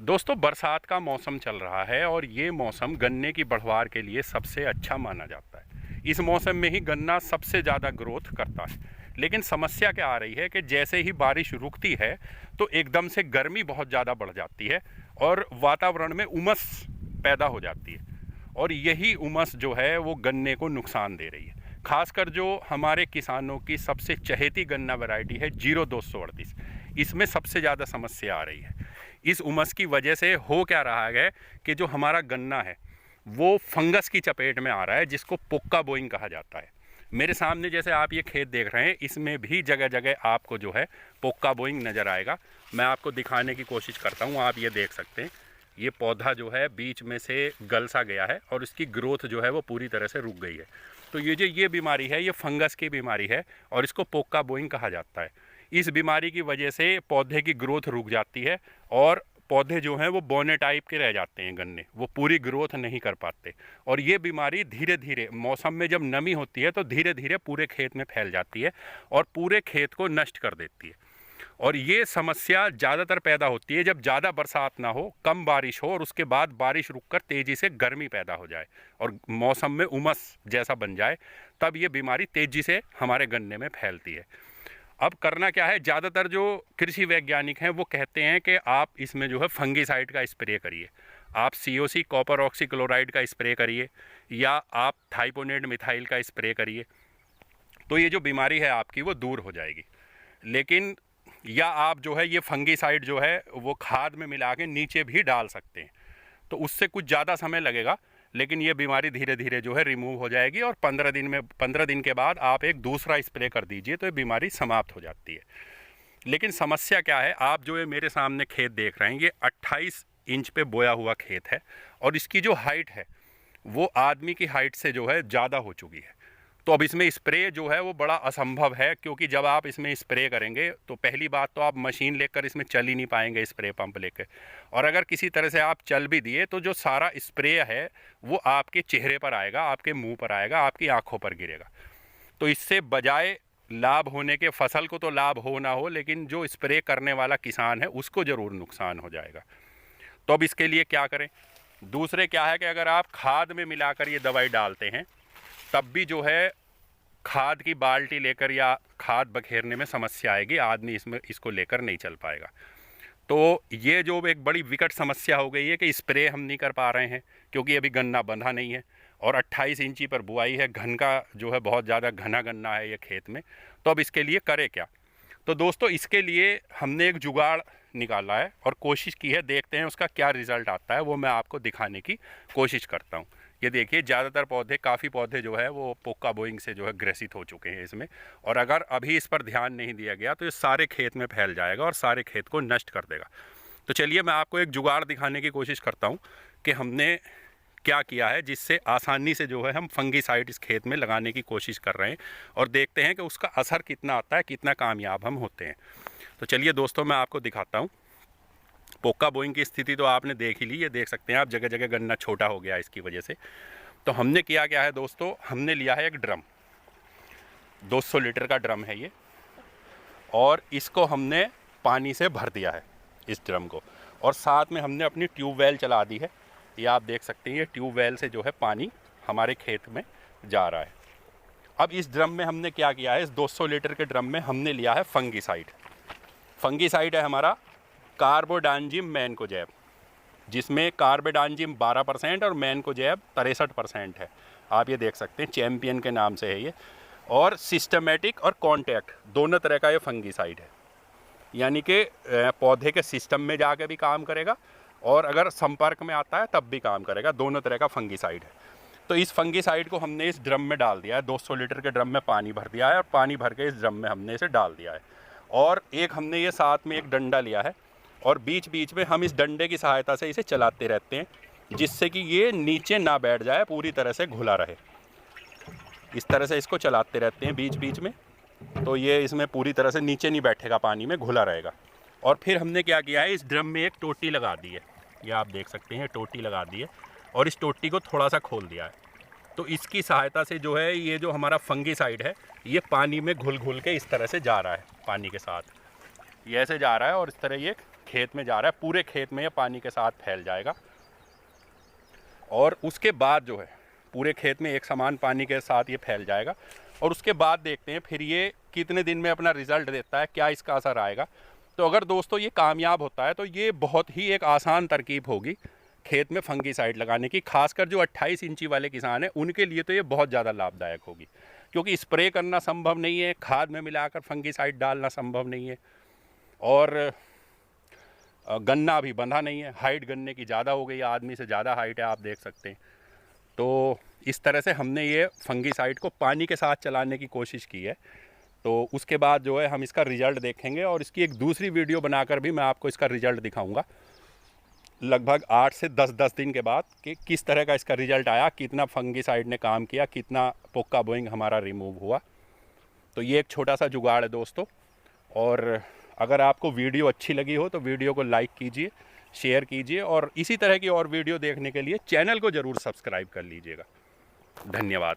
दोस्तों, बरसात का मौसम चल रहा है और ये मौसम गन्ने की बढ़वार के लिए सबसे अच्छा माना जाता है। इस मौसम में ही गन्ना सबसे ज़्यादा ग्रोथ करता है। लेकिन समस्या क्या आ रही है कि जैसे ही बारिश रुकती है तो एकदम से गर्मी बहुत ज़्यादा बढ़ जाती है और वातावरण में उमस पैदा हो जाती है। और यही उमस जो है वो गन्ने को नुकसान दे रही है। खासकर जो हमारे किसानों की सबसे चहेती गन्ना वैरायटी है 0238, इसमें सबसे ज़्यादा समस्या आ रही है। इस उमस की वजह से हो क्या रहा है कि जो हमारा गन्ना है वो फंगस की चपेट में आ रहा है, जिसको पोक्का बोइंग कहा जाता है। मेरे सामने जैसे आप ये खेत देख रहे हैं, इसमें भी जगह जगह आपको जो है पोक्का बोइंग नज़र आएगा। मैं आपको दिखाने की कोशिश करता हूँ। आप ये देख सकते हैं, ये पौधा जो है बीच में से गल सा गया है और इसकी ग्रोथ जो है वो पूरी तरह से रुक गई है। तो ये बीमारी है, ये फंगस की बीमारी है और इसको पोक्का बोइंग कहा जाता है। इस बीमारी की वजह से पौधे की ग्रोथ रुक जाती है और पौधे जो हैं वो बौने टाइप के रह जाते हैं, गन्ने वो पूरी ग्रोथ नहीं कर पाते। और ये बीमारी धीरे धीरे मौसम में जब नमी होती है तो धीरे धीरे पूरे खेत में फैल जाती है और पूरे खेत को नष्ट कर देती है। और ये समस्या ज़्यादातर पैदा होती है जब ज़्यादा बरसात ना हो, कम बारिश हो और उसके बाद बारिश रुककर तेज़ी से गर्मी पैदा हो जाए और मौसम में उमस जैसा बन जाए, तब ये बीमारी तेज़ी से हमारे गन्ने में फैलती है। अब करना क्या है, ज़्यादातर जो कृषि वैज्ञानिक हैं वो कहते हैं कि आप इसमें जो है फंगीसाइड का स्प्रे करिए। आप COC कॉपर ऑक्सीक्लोराइड का स्प्रे करिए या आप थाइपोनेट मिथाइल का स्प्रे करिए, तो ये जो बीमारी है आपकी वो दूर हो जाएगी। लेकिन या आप जो है ये फंगीसाइड जो है वो खाद में मिला के नीचे भी डाल सकते हैं, तो उससे कुछ ज़्यादा समय लगेगा, लेकिन ये बीमारी धीरे धीरे जो है रिमूव हो जाएगी और 15 दिन के बाद आप एक दूसरा स्प्रे कर दीजिए तो ये बीमारी समाप्त हो जाती है। लेकिन समस्या क्या है, आप जो ये मेरे सामने खेत देख रहे हैं, ये 28 इंच पे बोया हुआ खेत है और इसकी जो हाइट है वो आदमी की हाइट से जो है ज़्यादा हो चुकी है। तो अब इसमें स्प्रे जो है वो बड़ा असंभव है, क्योंकि जब आप इसमें स्प्रे करेंगे तो पहली बात तो आप मशीन लेकर इसमें चल ही नहीं पाएंगे, स्प्रे पंप लेकर। और अगर किसी तरह से आप चल भी दिए तो जो सारा स्प्रे है वो आपके चेहरे पर आएगा, आपके मुंह पर आएगा, आपकी आंखों पर गिरेगा। तो इससे बजाय लाभ होने के, फसल को तो लाभ हो ना हो, लेकिन जो स्प्रे करने वाला किसान है उसको ज़रूर नुकसान हो जाएगा। तो अब इसके लिए क्या करें? दूसरे क्या है कि अगर आप खाद में मिलाकर ये दवाई डालते हैं तब भी जो है खाद की बाल्टी लेकर या खाद बखेरने में समस्या आएगी, आदमी इसको लेकर नहीं चल पाएगा। तो ये जो एक बड़ी विकट समस्या हो गई है कि स्प्रे हम नहीं कर पा रहे हैं क्योंकि अभी गन्ना बंधा नहीं है और 28 इंची पर बुआई है, घन का जो है बहुत ज़्यादा घना गन्ना है ये खेत में। तो अब इसके लिए करें क्या? तो दोस्तों, इसके लिए हमने एक जुगाड़ निकाला है और कोशिश की है, देखते हैं उसका क्या रिज़ल्ट आता है, वो मैं आपको दिखाने की कोशिश करता हूँ। ये देखिए, ज़्यादातर पौधे, काफ़ी पौधे जो है वो पोक्का बोइंग से जो है ग्रसित हो चुके हैं इसमें, और अगर अभी इस पर ध्यान नहीं दिया गया तो ये सारे खेत में फैल जाएगा और सारे खेत को नष्ट कर देगा। तो चलिए मैं आपको एक जुगाड़ दिखाने की कोशिश करता हूँ कि हमने क्या किया है, जिससे आसानी से जो है हम फंगीसाइड इस खेत में लगाने की कोशिश कर रहे हैं और देखते हैं कि उसका असर कितना आता है, कितना कामयाब हम होते हैं। तो चलिए दोस्तों, मैं आपको दिखाता हूँ। पोक्का बोइंग की स्थिति तो आपने देख ही ली, ये देख सकते हैं आप, जगह जगह गन्ना छोटा हो गया इसकी वजह से। तो हमने किया क्या है दोस्तों, हमने लिया है एक ड्रम, 200 लीटर का ड्रम है ये, और इसको हमने पानी से भर दिया है इस ड्रम को, और साथ में हमने अपनी ट्यूबवेल चला दी है। ये आप देख सकते हैं, ये ट्यूबवेल से जो है पानी हमारे खेत में जा रहा है। अब इस ड्रम में हमने क्या किया है, इस 200 लीटर के ड्रम में हमने लिया है फंगीसाइड। फंगीसाइड है हमारा कार्बोडांजिम मैनकोजेब, जिसमें कार्बोडांजिम 12% और मैनकोजेब 63% है। आप ये देख सकते हैं, चैम्पियन के नाम से है ये। और सिस्टमेटिक और कॉन्टैक्ट दोनों तरह का ये फंगीसाइड है, यानी कि पौधे के सिस्टम में जाके भी काम करेगा और अगर संपर्क में आता है तब भी काम करेगा, दोनों तरह का फंगीसाइड है। तो इस फंगीसाइड को हमने इस ड्रम में डाल दिया है, 200 लीटर के ड्रम में पानी भर दिया है और पानी भर के इस ड्रम में हमने इसे डाल दिया है। और एक हमने ये साथ में एक डंडा लिया है और बीच बीच में हम इस डंडे की सहायता से इसे चलाते रहते हैं, जिससे कि ये नीचे ना बैठ जाए, पूरी तरह से घुला रहे। इस तरह से इसको चलाते रहते हैं बीच बीच में, तो ये इसमें पूरी तरह से नीचे नहीं बैठेगा, पानी में घुला रहेगा। और फिर हमने क्या किया है, इस ड्रम में एक टोटी लगा दी है, ये आप देख सकते हैं, टोटी लगा दी है और इस टोटी को थोड़ा सा खोल दिया है। तो इसकी सहायता से जो है ये जो हमारा फंगीसाइड है ये पानी में घुल घुल के इस तरह से जा रहा है पानी के साथ। ये ऐसे जा रहा है और इस तरह ये खेत में जा रहा है, पूरे खेत में ये पानी के साथ फैल जाएगा। और उसके बाद जो है पूरे खेत में एक समान पानी के साथ ये फैल जाएगा। और उसके बाद देखते हैं फिर ये कितने दिन में अपना रिज़ल्ट देता है, क्या इसका असर आएगा। तो अगर दोस्तों ये कामयाब होता है तो ये बहुत ही एक आसान तरकीब होगी खेत में फंगीसाइड लगाने की। खासकर जो 28 इंची वाले किसान हैं उनके लिए तो ये बहुत ज़्यादा लाभदायक होगी, क्योंकि स्प्रे करना संभव नहीं है, खाद में मिलाकर फंगीसाइड डालना संभव नहीं है, और गन्ना अभी बंधा नहीं है, हाइट गन्ने की ज़्यादा हो गई है, आदमी से ज़्यादा हाइट है, आप देख सकते हैं। तो इस तरह से हमने ये फंगीसाइड को पानी के साथ चलाने की कोशिश की है। तो उसके बाद जो है हम इसका रिज़ल्ट देखेंगे और इसकी एक दूसरी वीडियो बनाकर भी मैं आपको इसका रिज़ल्ट दिखाऊंगा लगभग 8 से 10 दिन के बाद कि किस तरह का इसका रिज़ल्ट आया, कितना फंगीसाइड ने काम किया, कितना पोक्का बोइंग हमारा रिमूव हुआ। तो ये एक छोटा सा जुगाड़ है दोस्तों। और अगर आपको वीडियो अच्छी लगी हो तो वीडियो को लाइक कीजिए, शेयर कीजिए, और इसी तरह की और वीडियो देखने के लिए चैनल को ज़रूर सब्सक्राइब कर लीजिएगा। धन्यवाद।